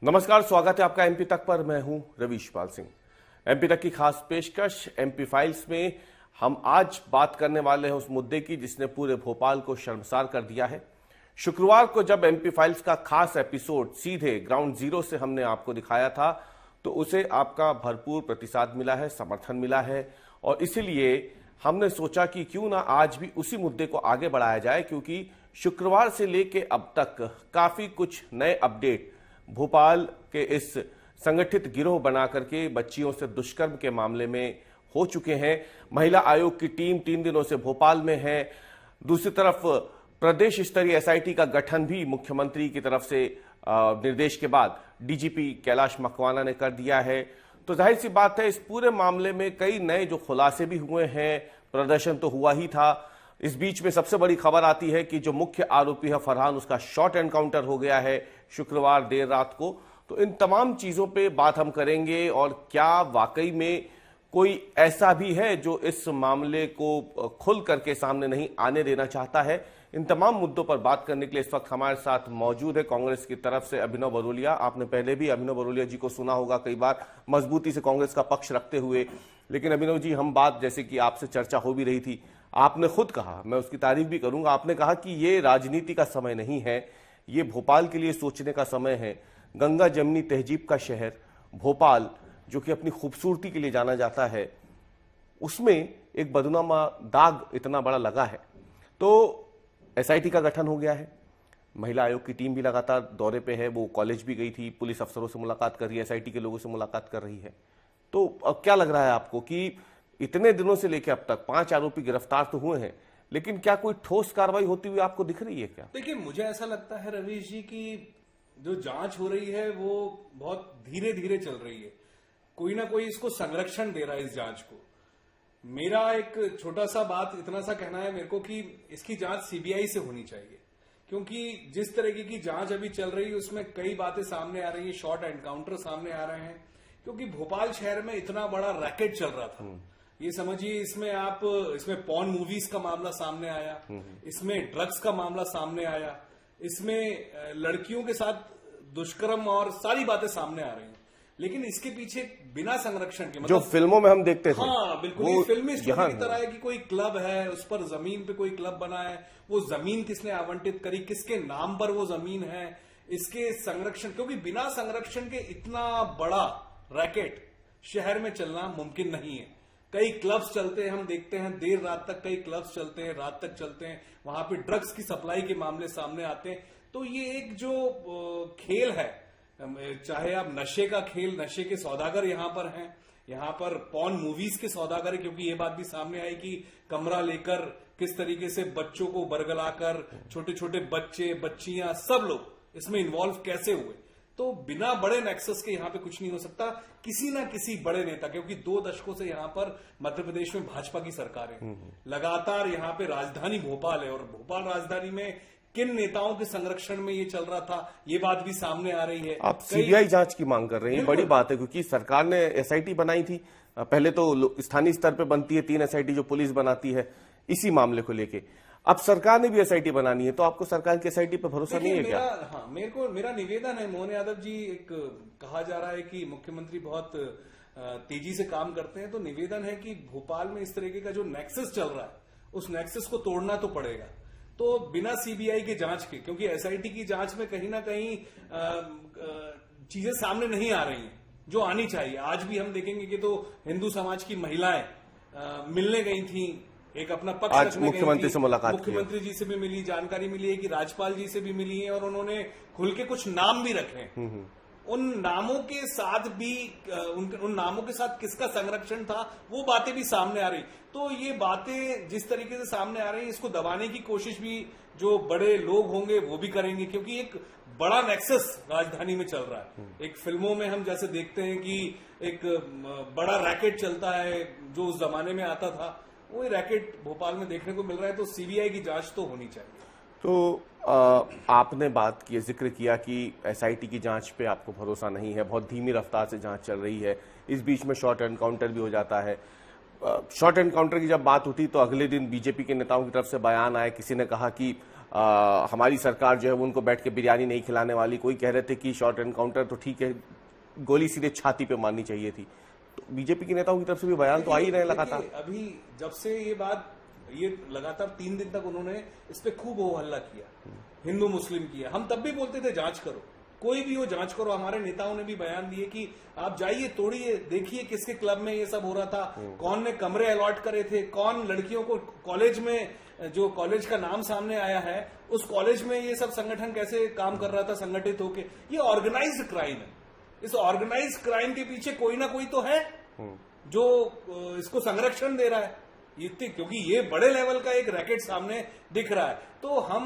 नमस्कार, स्वागत है आपका एमपी तक पर। मैं हूं रवीश पाल सिंह। एमपी तक की खास पेशकश एमपी फाइल्स में हम आज बात करने वाले हैं उस मुद्दे की जिसने पूरे भोपाल को शर्मसार कर दिया है। शुक्रवार को जब एमपी फाइल्स का खास एपिसोड सीधे ग्राउंड जीरो से हमने आपको दिखाया था तो उसे आपका भरपूर प्रतिसाद मिला है, समर्थन मिला है और इसीलिए हमने सोचा कि क्यों ना आज भी उसी मुद्दे को आगे बढ़ाया जाए, क्योंकि शुक्रवार से लेके अब तक काफी कुछ नए अपडेट भोपाल के इस संगठित गिरोह बना करके बच्चियों से दुष्कर्म के मामले में हो चुके हैं। महिला आयोग की टीम 3 दिनों से भोपाल में है। दूसरी तरफ प्रदेश स्तरीय एसआईटी का गठन भी मुख्यमंत्री की तरफ से निर्देश के बाद डीजीपी कैलाश मकवाना ने कर दिया है। तो जाहिर सी बात है, इस पूरे मामले में कई नए जो खुलासे भी हुए हैं, प्रदर्शन तो हुआ ही था। इस बीच में सबसे बड़ी खबर आती है कि जो मुख्य आरोपी है फरहान, उसका शॉर्ट एनकाउंटर हो गया है शुक्रवार देर रात को। तो इन तमाम चीजों पे बात हम करेंगे और क्या वाकई में कोई ऐसा भी है जो इस मामले को खुल करके सामने नहीं आने देना चाहता है। इन तमाम मुद्दों पर बात करने के लिए इस वक्त हमारे साथ मौजूद है कांग्रेस की तरफ से अभिनव बरोलिया। आपने पहले भी अभिनव बरोलिया जी को सुना होगा कई बार मजबूती से कांग्रेस का पक्ष रखते हुए। लेकिन अभिनव जी, हम बात जैसे कि आपसे चर्चा हो भी रही थी, आपने खुद कहा, मैं उसकी तारीफ भी करूंगा, आपने कहा कि ये राजनीति का समय नहीं है, ये भोपाल के लिए सोचने का समय है। गंगा जमनी तहजीब का शहर भोपाल, जो कि अपनी खूबसूरती के लिए जाना जाता है, उसमें एक बदनामा दाग इतना बड़ा लगा है। तो एसआईटी का गठन हो गया है, महिला आयोग की टीम भी लगातार दौरे पे है, वो कॉलेज भी गई थी, पुलिस अफसरों से मुलाकात कर रही है, एसआईटी के लोगों से मुलाकात कर रही है। तो अब क्या लग रहा है आपको कि इतने दिनों से लेकर अब तक 5 आरोपी गिरफ्तार तो हुए हैं, लेकिन क्या कोई ठोस कार्रवाई होती हुई आपको दिख रही है क्या? देखिए, मुझे ऐसा लगता है रवीश जी कि जो जांच हो रही है वो बहुत धीरे धीरे चल रही है। कोई ना कोई इसको संरक्षण दे रहा है इस जांच को। मेरा एक छोटा सा बात इतना सा कहना है मेरे को कि इसकी जांच सीबीआई से होनी चाहिए, क्योंकि जिस तरीके की जांच अभी चल रही है उसमें कई बातें सामने आ रही है, शॉर्ट एनकाउंटर सामने आ रहे हैं। क्योंकि भोपाल शहर में इतना बड़ा रैकेट चल रहा था, ये समझिए, इसमें पॉर्न मूवीज का मामला सामने आया, इसमें ड्रग्स का मामला सामने आया, इसमें लड़कियों के साथ दुष्कर्म और सारी बातें सामने आ रही हैं। लेकिन इसके पीछे बिना संरक्षण के, मतलब जो फिल्मों में हम देखते थे, हाँ बिल्कुल, ये फिल्मी स्टोरी की तरह है कि कोई क्लब है, उस पर जमीन पे कोई क्लब बना है, वो जमीन किसने आवंटित करी, किसके नाम पर वो जमीन है, इसके संरक्षण, क्योंकि बिना संरक्षण के इतना बड़ा रैकेट शहर में चलना मुमकिन नहीं है। कई क्लब्स चलते हैं, हम देखते हैं देर रात तक कई क्लब्स चलते हैं, रात तक चलते हैं, वहां पे ड्रग्स की सप्लाई के मामले सामने आते हैं। तो ये एक जो खेल है, चाहे आप नशे का खेल, नशे के सौदागर यहां पर हैं, यहां पर पॉर्न मूवीज के सौदागर है, क्योंकि ये बात भी सामने आई कि कमरा लेकर किस तरीके से बच्चों को बरगलाकर, छोटे छोटे बच्चे बच्चियां सब लोग इसमें इन्वॉल्व कैसे हुए। तो बिना बड़े नेक्सस के यहां पे कुछ नहीं हो सकता। किसी ना किसी बड़े नेता, क्योंकि 2 दशकों से यहां पर मध्य प्रदेश में भाजपा की सरकार है, लगातार यहां पे राजधानी भोपाल है, और भोपाल राजधानी में किन नेताओं के संरक्षण में ये चल रहा था, ये बात भी सामने आ रही है। आप सीबीआई जांच की मांग कर रहे हैं, बड़ी बात है, क्योंकि सरकार ने एसआईटी बनाई थी। पहले तो स्थानीय स्तर पर बनती है 3 एसआईटी जो पुलिस बनाती है इसी मामले को लेके। अब सरकार ने भी एसआईटी बनानी है, तो आपको सरकार की एसआईटी पर भरोसा नहीं है क्या? हाँ, मेरा निवेदन है, मोहन यादव जी, एक कहा जा रहा है कि मुख्यमंत्री बहुत तेजी से काम करते हैं, तो निवेदन है कि भोपाल में इस तरीके का जो नेक्सस चल रहा है, उस नेक्सस को तोड़ना तो पड़ेगा। तो बिना सीबीआई के जांच के, क्योंकि एसआईटी की जांच में कहीं ना कहीं चीजें सामने नहीं आ रही हैं जो आनी चाहिए। आज भी हम देखेंगे कि तो हिंदू समाज की महिलाएं मिलने गई थी, एक अपना पक्ष आज मुख्यमंत्री से मुलाकात, मुख्यमंत्री जी से भी मिली, जानकारी मिली है कि राज्यपाल जी से भी मिली है, और उन्होंने खुल के कुछ नाम भी रखे। उन नामों के साथ भी उन नामों के साथ किसका संरक्षण था, वो बातें भी सामने आ रही। तो ये बातें जिस तरीके से सामने आ रही है, इसको दबाने की कोशिश भी जो बड़े लोग होंगे वो भी करेंगे, क्योंकि एक बड़ा नेक्सस राजधानी में चल रहा है। एक फिल्मों में हम जैसे देखते हैं कि एक बड़ा रैकेट चलता है जो उस जमाने में आता था, वो रैकेट भोपाल में देखने को मिल रहा है। तो सीबीआई की जांच तो होनी चाहिए। तो आपने बात की, जिक्र किया कि एसआईटी की जांच पे आपको भरोसा नहीं है, बहुत धीमी रफ्तार से जांच चल रही है, इस बीच में शॉर्ट एनकाउंटर भी हो जाता है। शॉर्ट एनकाउंटर की जब बात उठी तो अगले दिन बीजेपी के नेताओं की तरफ से बयान आए, किसी ने कहा कि हमारी सरकार जो है वो उनको बैठ के बिरयानी नहीं खिलाने वाली, कोई कह रहे थे कि शॉर्ट एनकाउंटर तो ठीक है, गोली सीधे छाती पे मारनी चाहिए थी। तो बीजेपी के नेताओं की तरफ से भी बयान तो आ ही रहे लगातार। अभी जब से ये लगातार 3 दिन तक उन्होंने इस पे खूब हो हल्ला किया, हिंदू मुस्लिम किया। हम तब भी बोलते थे जांच करो, कोई भी हो जांच करो। हमारे नेताओं ने भी बयान दिए कि आप जाइए, तोड़िए, देखिए किसके क्लब में ये सब हो रहा था, कौन ने कमरे अलॉट करे थे, कौन लड़कियों को कॉलेज में, जो कॉलेज का नाम सामने आया है उस कॉलेज में ये सब संगठन कैसे काम कर रहा था संगठित होके। ये ऑर्गेनाइज्ड क्राइम है। इस ऑर्गेनाइज्ड क्राइम के पीछे कोई ना कोई तो है जो इसको संरक्षण दे रहा है, क्योंकि ये बड़े लेवल का एक रैकेट सामने दिख रहा है। तो हम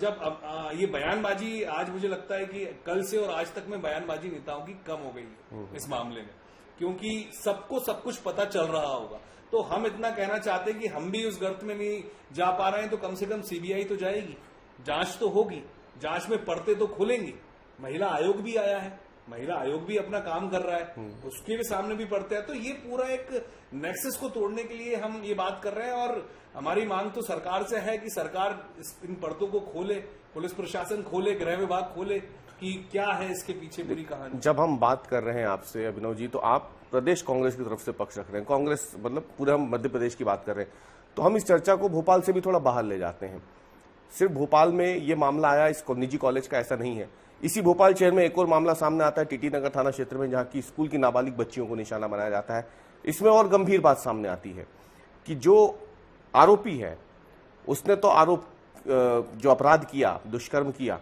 जब ये बयानबाजी, आज मुझे लगता है कि कल से और आज तक में बयानबाजी नेताओं की कम हो गई है इस मामले में, क्योंकि सबको सब कुछ पता चल रहा होगा। तो हम इतना कहना चाहते हैं कि हम भी उस गर्त में नहीं जा पा रहे हैं, तो कम से कम सीबीआई तो जाएगी, जांच तो होगी, जांच में पर्दे तो खुलेंगे। महिला आयोग भी आया है, महिला आयोग भी अपना काम कर रहा है, उसके भी सामने भी पड़ते हैं। तो ये पूरा एक नेक्सस को तोड़ने के लिए हम ये बात कर रहे हैं, और हमारी मांग तो सरकार से है कि सरकार इन पर्दों को खोले, पुलिस प्रशासन खोले, गृह विभाग खोले कि क्या है इसके पीछे पूरी कहानी। जब हम बात कर रहे हैं आपसे अभिनव जी, तो आप प्रदेश कांग्रेस की तरफ से पक्ष रख रहे हैं, कांग्रेस मतलब पूरे हम मध्य प्रदेश की बात कर रहे हैं, तो हम इस चर्चा को भोपाल से भी थोड़ा बाहर ले जाते हैं। सिर्फ भोपाल में ये मामला आया इस निजी कॉलेज का, ऐसा नहीं है। इसी भोपाल शहर में एक और मामला सामने आता है टीटी नगर थाना क्षेत्र में, जहां की स्कूल की नाबालिग बच्चियों को निशाना बनाया जाता है। इसमें और गंभीर बात सामने आती है कि जो आरोपी है उसने तो जो अपराध किया, दुष्कर्म किया,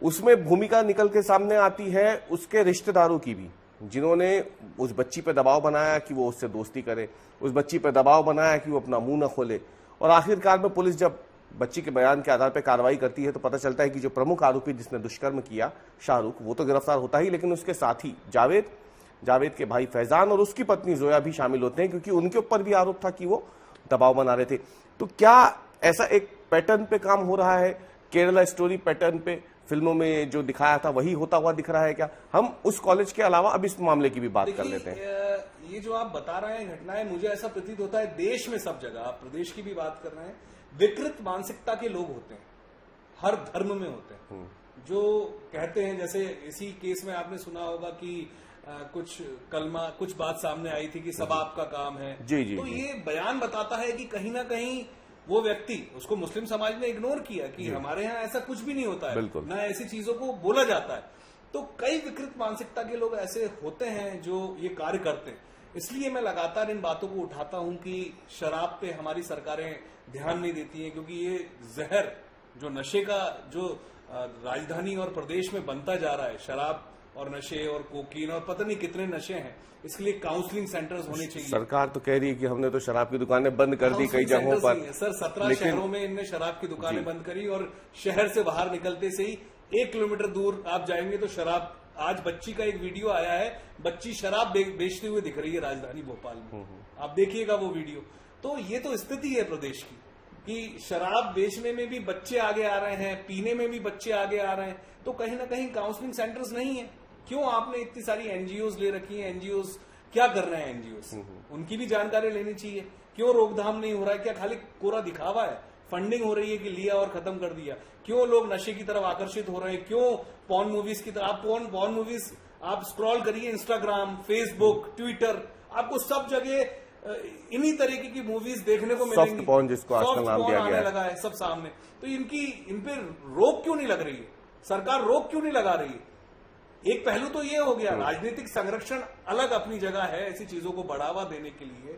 उसमें भूमिका निकल के सामने आती है उसके रिश्तेदारों की भी, जिन्होंने उस बच्ची पे दबाव बनाया कि वो उससे दोस्ती करे, उस बच्ची पे दबाव बनाया कि वो अपना मुंह न खोले। और आखिरकार में पुलिस जब बच्ची के बयान के आधार पर कार्रवाई करती है तो पता चलता है कि जो प्रमुख आरोपी जिसने दुष्कर्म किया, शाहरुख, वो तो गिरफ्तार होता ही, लेकिन उसके साथी जावेद के भाई फैजान और उसकी पत्नी जोया भी शामिल होते हैं, क्योंकि उनके ऊपर भी आरोप था कि वो दबाव बना रहे थे। तो क्या ऐसा एक पैटर्न पे काम हो रहा है, केरला स्टोरी पैटर्न पे फिल्मों में जो दिखाया था वही होता हुआ दिख रहा है क्या? हम उस कॉलेज के अलावा अब इस मामले की भी बात कर लेते हैं। ये जो आप बता रहे हैं घटनाएं, मुझे ऐसा प्रतीत होता है देश में सब जगह, आप प्रदेश की भी बात कर रहे हैं, विकृत मानसिकता के लोग होते हैं, हर धर्म में होते हैं, जो कहते हैं, जैसे इसी केस में आपने सुना होगा कि कुछ बात सामने आई थी कि सब आपका काम है। जी, तो ये बयान बताता है कि कहीं ना कहीं वो व्यक्ति, उसको मुस्लिम समाज ने इग्नोर किया कि हमारे यहाँ ऐसा कुछ भी नहीं होता है, ना ऐसी चीजों को बोला जाता है। तो कई विकृत मानसिकता के लोग ऐसे होते हैं जो ये कार्य करते हैं। इसलिए मैं लगातार इन बातों को उठाता हूं कि शराब पे हमारी सरकारें ध्यान नहीं देती हैं, क्योंकि ये जहर, जो नशे का जो राजधानी और प्रदेश में बनता जा रहा है, शराब और नशे और कोकीन और पता नहीं कितने नशे हैं, इसके लिए काउंसलिंग सेंटर्स होने चाहिए। सरकार तो कह रही है कि हमने तो शराब की दुकानें बंद कर दी कई जगहों पर। सर 17 शहरों में इनने शराब की दुकानें बंद करी, और शहर से बाहर निकलते से ही 1 किलोमीटर दूर आप जाएंगे तो शराब। आज बच्ची का एक वीडियो आया है, बच्ची शराब बेचते हुए दिख रही है राजधानी भोपाल में, आप देखिएगा वो वीडियो। तो ये तो स्थिति है प्रदेश की कि शराब बेचने में भी बच्चे आगे आ रहे हैं, पीने में भी बच्चे आगे आ रहे हैं। तो कहीं ना कहीं काउंसलिंग सेंटर्स नहीं है। क्यों आपने इतनी सारी एनजीओज ले रखी है? एनजीओज क्या कर रहे हैं? एनजीओज उनकी भी जानकारी लेनी चाहिए। क्यों रोकथाम नहीं हो रहा है? क्या खाली कोरा दिखावा है? फंडिंग हो रही है कि लिया और खत्म कर दिया? क्यों लोग नशे की तरफ आकर्षित हो रहे हैं? क्यों पॉर्न मूवीज की तरफ? पॉर्न मूवीज आप स्क्रॉल करिए, इंस्टाग्राम, फेसबुक, ट्विटर, आपको सब जगह इन्हीं तरीके की मूवीज देखने को मिलेंगी। सॉफ्ट पॉर्न, जिसको आजकल नाम दिया गया है, लगा है सब सामने। तो इन पे रोक क्यों नहीं लग रही है? सरकार रोक क्यों नहीं लगा रही है? एक पहलू तो ये हो गया, राजनीतिक संरक्षण अलग अपनी जगह है, ऐसी चीजों को बढ़ावा देने के लिए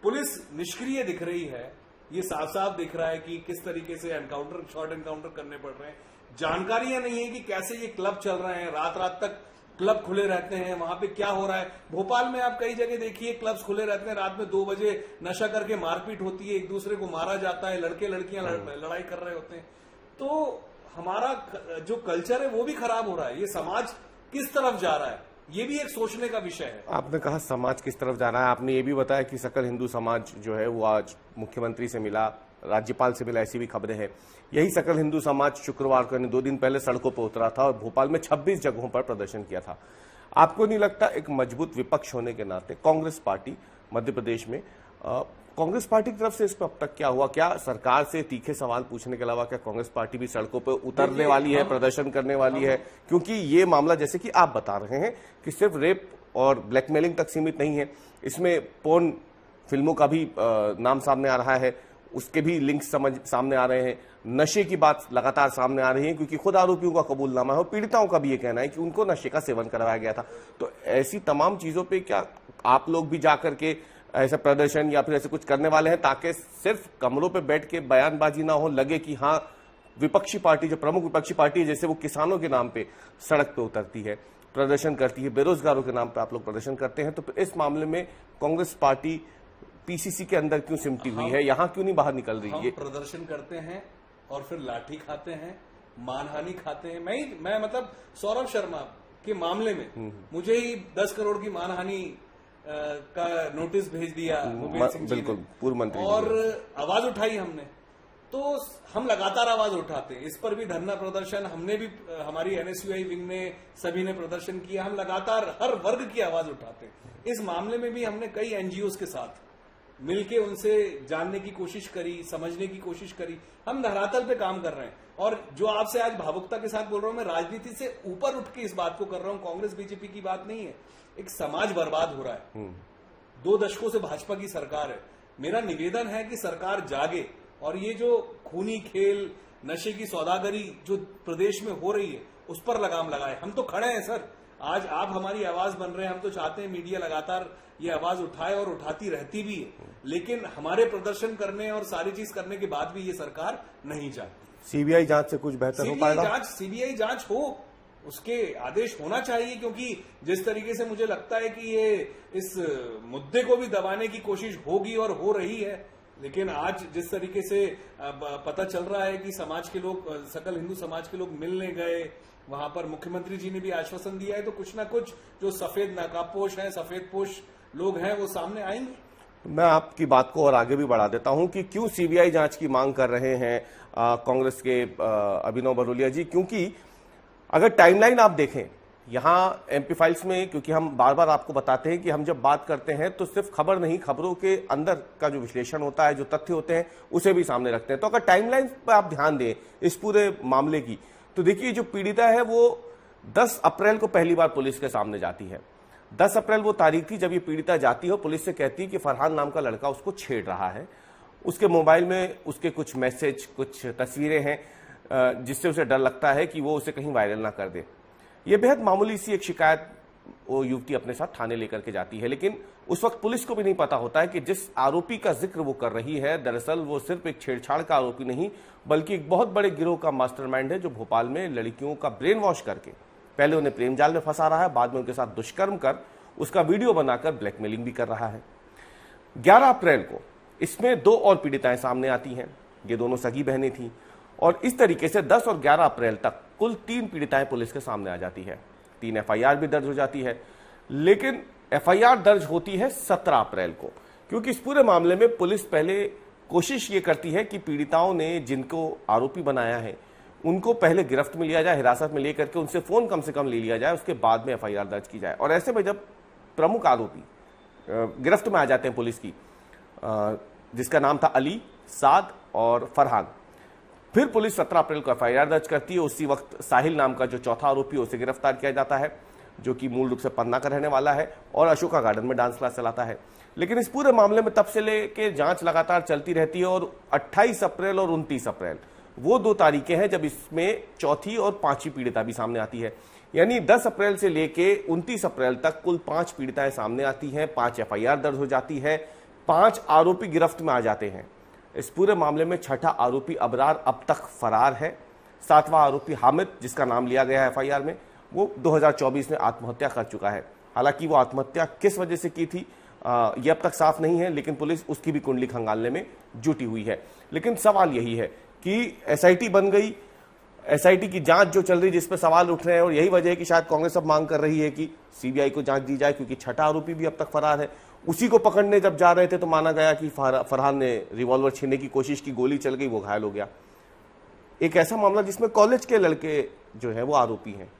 पुलिस निष्क्रिय दिख रही है। ये साफ साफ दिख रहा है कि किस तरीके से शॉर्ट एनकाउंटर करने पड़ रहे हैं। जानकारियां नहीं है कि कैसे ये क्लब चल रहे हैं, रात रात तक क्लब खुले रहते हैं, वहां पे क्या हो रहा है। भोपाल में आप कई जगह देखिए क्लब्स खुले रहते हैं, रात में 2 बजे नशा करके मारपीट होती है, एक दूसरे को मारा जाता है, लड़के लड़कियां लड़ाई कर रहे होते हैं। तो हमारा जो कल्चर है वो भी खराब हो रहा है। ये समाज किस तरफ जा रहा है, ये भी एक सोचने का विषय है। आपने कहा समाज किस तरफ जा रहा है, आपने ये भी बताया कि सकल हिंदू समाज जो है वो आज मुख्यमंत्री से मिला, राज्यपाल से मिला, ऐसी भी खबरें हैं। यही सकल हिंदू समाज शुक्रवार को, 2 दिन पहले सड़कों पर उतरा था और भोपाल में 26 जगहों पर प्रदर्शन किया था। आपको नहीं लगता एक मजबूत विपक्ष होने के नाते कांग्रेस पार्टी मध्य प्रदेश में कांग्रेस पार्टी की तरफ से इस पर अब तक क्या हुआ? क्या सरकार से तीखे सवाल पूछने के अलावा क्या कांग्रेस पार्टी भी सड़कों पर उतरने वाली है, प्रदर्शन करने वाली है? क्योंकि ये मामला जैसे कि आप बता रहे हैं कि सिर्फ रेप और ब्लैकमेलिंग तक सीमित नहीं है, इसमें पोर्न फिल्मों का भी नाम सामने आ रहा है, उसके भी लिंक सामने आ रहे हैं, नशे की बात लगातार सामने आ रही है, क्योंकि खुद आरोपियों का कबूलनामा है और पीड़िताओं का भी ये कहना है कि उनको नशे का सेवन करवाया गया था। तो ऐसी तमाम चीजों पे क्या आप लोग भी जाकर के ऐसा प्रदर्शन या फिर ऐसे कुछ करने वाले हैं ताकि सिर्फ कमरों पे बैठ के बयानबाजी ना हो, लगे कि हाँ विपक्षी पार्टी, जो प्रमुख विपक्षी पार्टी है, जैसे वो किसानों के नाम पे सड़क पे उतरती है, प्रदर्शन करती है, बेरोजगारों के नाम पे आप लोग प्रदर्शन करते हैं, तो इस मामले में कांग्रेस पार्टी पीसीसी के अंदर क्यों सिमटी हुई है, यहां क्यों नहीं बाहर निकल रही है? प्रदर्शन करते हैं और फिर लाठी खाते हैं, मानहानि खाते हैं। मैं मतलब सौरभ शर्मा के मामले में मुझे ही 10 करोड़ की मानहानि का नोटिस भेज दिया भूपेंद्र सिंह जी ने, बिल्कुल, पूर्व मंत्री, और आवाज उठाई हमने। तो हम लगातार आवाज उठाते हैं, इस पर भी धरना प्रदर्शन हमने भी, हमारी एनएसयूआई विंग ने, सभी ने प्रदर्शन किया। हम लगातार हर वर्ग की आवाज उठाते हैं। इस मामले में भी हमने कई एनजीओ के साथ मिलके उनसे जानने की कोशिश करी, समझने की कोशिश करी। हम धरातल पे काम कर रहे हैं, और जो आपसे आज भावुकता के साथ बोल रहा हूं, मैं राजनीति से ऊपर उठ के इस बात को कर रहा हूं। कांग्रेस बीजेपी की बात नहीं है, एक समाज बर्बाद हो रहा है। 2 दशकों से भाजपा की सरकार है। मेरा निवेदन है कि सरकार जागे और ये जो खूनी खेल, नशे की सौदागरी जो प्रदेश में हो रही है, उस पर लगाम लगाए। हम तो खड़े हैं सर, आज आप हमारी आवाज बन रहे हैं। हम तो चाहते हैं मीडिया लगातार ये आवाज उठाए और उठाती रहती भी है, लेकिन हमारे प्रदर्शन करने और सारी चीज करने के बाद भी ये सरकार नहीं चाहती। सीबीआई जांच से कुछ बेहतर हो पाएगा? सीबीआई जांच हो, उसके आदेश होना चाहिए, क्योंकि जिस तरीके से मुझे लगता है कि ये इस मुद्दे को भी दबाने की कोशिश होगी और हो रही है। लेकिन आज जिस तरीके से पता चल रहा है कि समाज के लोग, सकल हिंदू समाज के लोग मिलने गए, वहां पर मुख्यमंत्री जी ने भी आश्वासन दिया है, तो कुछ ना कुछ जो सफेद नकाबपोश हैं, सफेद पोश लोग हैं, वो सामने आएंगे। मैं आपकी बात को और आगे भी बढ़ा देता हूं कि क्यों सीबीआई जांच की मांग कर रहे हैं कांग्रेस के अभिनव बरोलिया जी, क्योंकि अगर टाइमलाइन आप देखें यहां एमपी फाइल्स में, क्योंकि हम बार बार आपको बताते हैं कि हम जब बात करते हैं तो सिर्फ खबर नहीं, खबरों के अंदर का जो विश्लेषण होता है, जो तथ्य होते हैं, उसे भी सामने रखते हैं। तो अगर टाइमलाइन पर आप ध्यान दें इस पूरे मामले की, तो देखिए जो पीड़िता है वो 10 अप्रैल को पहली बार पुलिस के सामने जाती है। 10 अप्रैल वो तारीख थी जब ये पीड़िता जाती है और पुलिस से कहती है कि फरहान नाम का लड़का उसको छेड़ रहा है। उसके मोबाइल में उसके कुछ मैसेज, कुछ तस्वीरें हैं जिससे उसे डर लगता है कि वो उसे कहीं वायरल ना कर दे। ये बेहद मामूली सी एक शिकायत वो युवती अपने साथ थाने लेकर के जाती है, लेकिन उस वक्त पुलिस को भी नहीं पता होता है कि जिस आरोपी का जिक्र वो कर रही है, दरअसल वो सिर्फ एक छेड़छाड़ का आरोपी नहीं, बल्कि एक बहुत बड़े गिरोह का मास्टरमाइंड है, जो भोपाल में लड़कियों का ब्रेन वॉश करके पहले उन्हें प्रेम जाल में फंसा रहा है, बाद में उनके साथ दुष्कर्म कर उसका वीडियो बनाकर ब्लैकमेलिंग भी कर रहा है। 11 अप्रैल को इसमें 2 और पीड़िताएं सामने आती हैं। ये दोनों सगी बहनें थीं, और इस तरीके से 10 और 11 अप्रैल तक कुल 3 पीड़िताएं पुलिस के सामने आ जाती है। 3 एफआईआर भी दर्ज हो जाती है, लेकिन एफआईआर दर्ज होती है 17 अप्रैल को, क्योंकि इस पूरे मामले में पुलिस पहले कोशिश ये करती है कि पीड़िताओं ने जिनको आरोपी बनाया है उनको पहले गिरफ्त में लिया जाए, हिरासत में लेकर के उनसे फोन कम से कम ले लिया जाए, उसके बाद में एफआईआर दर्ज की जाए। और ऐसे में जब प्रमुख आरोपी गिरफ्त में आ जाते हैं पुलिस की, जिसका नाम था अली, साद और फरहान, फिर पुलिस 17 अप्रैल को एफआईआर दर्ज करती है। उसी वक्त साहिल नाम का जो चौथा आरोपी है उसे गिरफ्तार किया जाता है, जो कि मूल रूप से पन्ना का रहने वाला है और अशोका गार्डन में डांस क्लास चलाता है। लेकिन इस पूरे मामले में तब से लेके जांच लगातार चलती रहती है, और 28 अप्रैल और 29 अप्रैल वो 2 तारीखें हैं जब इसमें चौथी और 5वीं पीड़िता भी सामने आती है। यानी 10 अप्रैल से लेके 29 अप्रैल तक कुल 5 पीड़िताएं सामने आती हैं, 5 एफआईआर दर्ज हो जाती है, 5 आरोपी गिरफ्त में आ जाते हैं। इस पूरे मामले में 6ठा आरोपी अबरार अब तक फरार है। 7वां आरोपी हामिद, जिसका नाम लिया गया है एफआईआर में, वो 2024 में आत्महत्या कर चुका है। हालांकि वो आत्महत्या किस वजह से की थी ये अब तक साफ नहीं है, लेकिन पुलिस उसकी भी कुंडली खंगालने में जुटी हुई है। लेकिन सवाल यही है कि एसआईटी बन गई, एसआईटी की जांच जो चल रही, जिस पर सवाल उठ रहे हैं, और यही वजह है कि शायद कांग्रेस अब मांग कर रही है कि सीबीआई को जांच दी जाए, क्योंकि 6ठा आरोपी भी अब तक फरार है। उसी को पकड़ने जब जा रहे थे तो माना गया कि फरहान ने रिवॉल्वर छीनने की कोशिश की, गोली चल गई, वो घायल हो गया। एक ऐसा मामला जिसमें कॉलेज के लड़के जो है वो आरोपी हैं।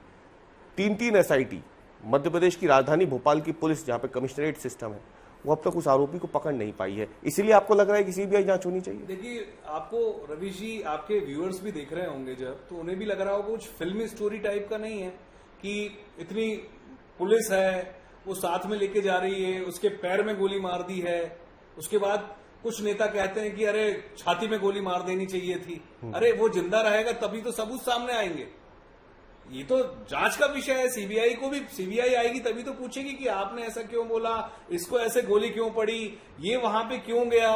3 एसआईटी, मध्य प्रदेश की राजधानी भोपाल की पुलिस, जहां पे कमिश्नरेट सिस्टम है, वो अब तक उस आरोपी को पकड़ नहीं पाई है। इसीलिए आपको लग रहा है कि सीबीआई जांच होनी चाहिए? देखिए, आपको रवि जी, आपके व्यूअर्स भी देख रहे होंगे जब, तो उन्हें भी लग रहा होगा कुछ फिल्मी स्टोरी टाइप का नहीं है कि इतनी पुलिस है, वो साथ में लेके जा रही है, उसके पैर में गोली मार दी है, उसके बाद कुछ नेता कहते हैं कि अरे छाती में गोली मार देनी चाहिए थी। अरे वो जिंदा रहेगा तभी तो सबूत सामने आएंगे। ये तो जांच का विषय है। सीबीआई आएगी तभी तो पूछेगी कि आपने ऐसा क्यों बोला, इसको ऐसे गोली क्यों पड़ी, ये वहां पे क्यों गया,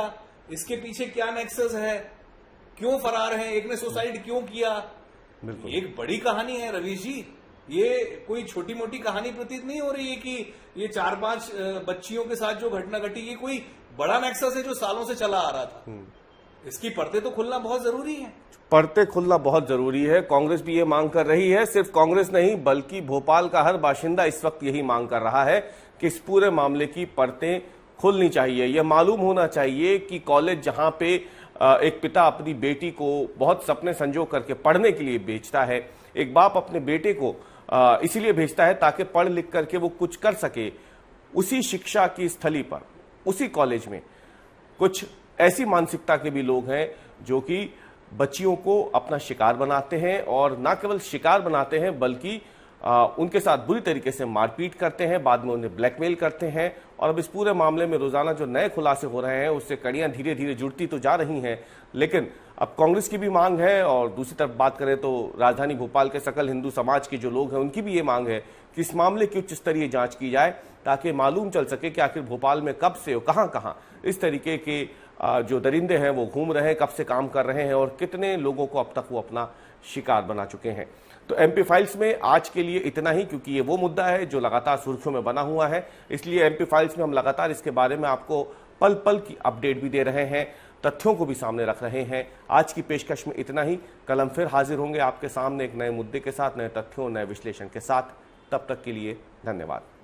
इसके पीछे क्या नेक्सस है, क्यों फरार है, एक ने सुसाइड क्यों किया। एक बड़ी कहानी है रवि जी, ये कोई छोटी मोटी कहानी प्रतीत नहीं हो रही है कि ये 4-5 बच्चियों के साथ जो घटना घटी, ये कोई बड़ा नेक्सस है जो सालों से चला आ रहा था। इसकी परतें तो खुलना बहुत जरूरी है। परतें खुलना बहुत जरूरी है। कांग्रेस भी ये मांग कर रही है। सिर्फ कांग्रेस नहीं बल्कि भोपाल का हर बाशिंदा इस वक्त यही मांग कर रहा है कि इस पूरे मामले की परतें खुलनी चाहिए। यह मालूम होना चाहिए कि कॉलेज जहां पे एक पिता अपनी बेटी को बहुत सपने संजो करके पढ़ने के लिए भेजता है, एक बाप अपने बेटे को इसीलिए भेजता है ताकि पढ़ लिख करके वो कुछ कर सके, उसी शिक्षा की स्थली पर, उसी कॉलेज में कुछ ऐसी मानसिकता के भी लोग हैं जो कि बच्चियों को अपना शिकार बनाते हैं, और ना केवल शिकार बनाते हैं बल्कि उनके साथ बुरी तरीके से मारपीट करते हैं, बाद में उन्हें ब्लैकमेल करते हैं। और अब इस पूरे मामले में रोजाना जो नए खुलासे हो रहे हैं उससे कड़ियां धीरे धीरे जुड़ती तो जा रही हैं। लेकिन अब कांग्रेस की भी मांग है, और दूसरी तरफ बात करें तो राजधानी भोपाल के सकल हिंदू समाज के जो लोग हैं उनकी भी ये मांग है कि इस मामले की उच्च स्तरीय जांच की जाए ताकि मालूम चल सके कि आखिर भोपाल में कब से और कहां इस तरीके के जो दरिंदे हैं वो घूम रहे हैं, कब से काम कर रहे हैं और कितने लोगों को अब तक वो अपना शिकार बना चुके हैं। तो एमपी फाइल्स में आज के लिए इतना ही, क्योंकि ये वो मुद्दा है जो लगातार सुर्खियों में बना हुआ है। इसलिए एमपी फाइल्स में हम लगातार इसके बारे में आपको पल पल की अपडेट भी दे रहे हैं, तथ्यों को भी सामने रख रहे हैं। आज की पेशकश में इतना ही। कल हम फिर हाजिर होंगे आपके सामने एक नए मुद्दे के साथ, नए तथ्यों, नए विश्लेषण के साथ। तब तक के लिए धन्यवाद।